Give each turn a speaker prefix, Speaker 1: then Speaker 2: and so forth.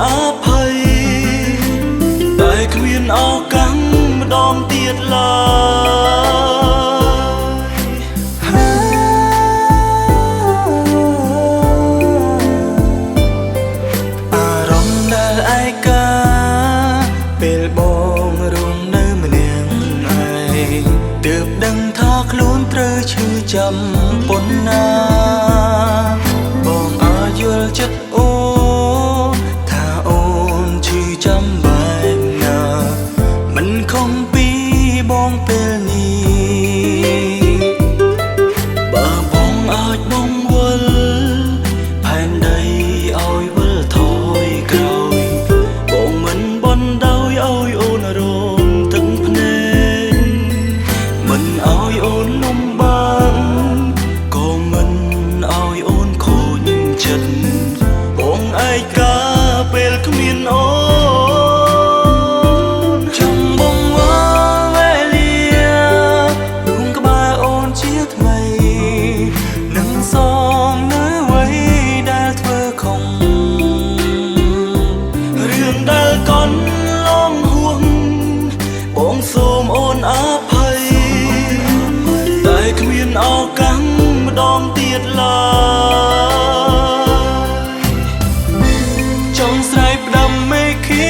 Speaker 1: អភ័យតែគ្មានឱកាសម្ដងទៀតឡើយអារម្មណ៍ដែលឯកាពេលបងរងនៅម្នាក់ឯងទើបដឹងថាខ្លួនត្រូវឈឺចាំប៉ុណ្ណាបងអាចយល់ចិត្តអូថាអូនឈឺចាំបែបណាមិនខំពីបងពេលនេះបើបងអាចបងវិលផែនដីឲ្យវិលថយក្រោយបងមិនបណ្ដោយឲ្យអូនរងទឹកភ្នែកមិនឲ្យអូននំបានក៏មិនឲ្យអូនខូចចិត្តបងឯកាពេលគ្មានអូនចាំបងវល់វេលារួមក្បែរអូនជាថ្មីនឹងសងនៅអ្វីដែលធ្វើខុសរឿងដែលកន់ឡងហួងបងសូមអូនអភ័យតែគ្មានឱកាសម្ដងទៀតឡើយចង់ស្រែកផ្ដាំមេឃី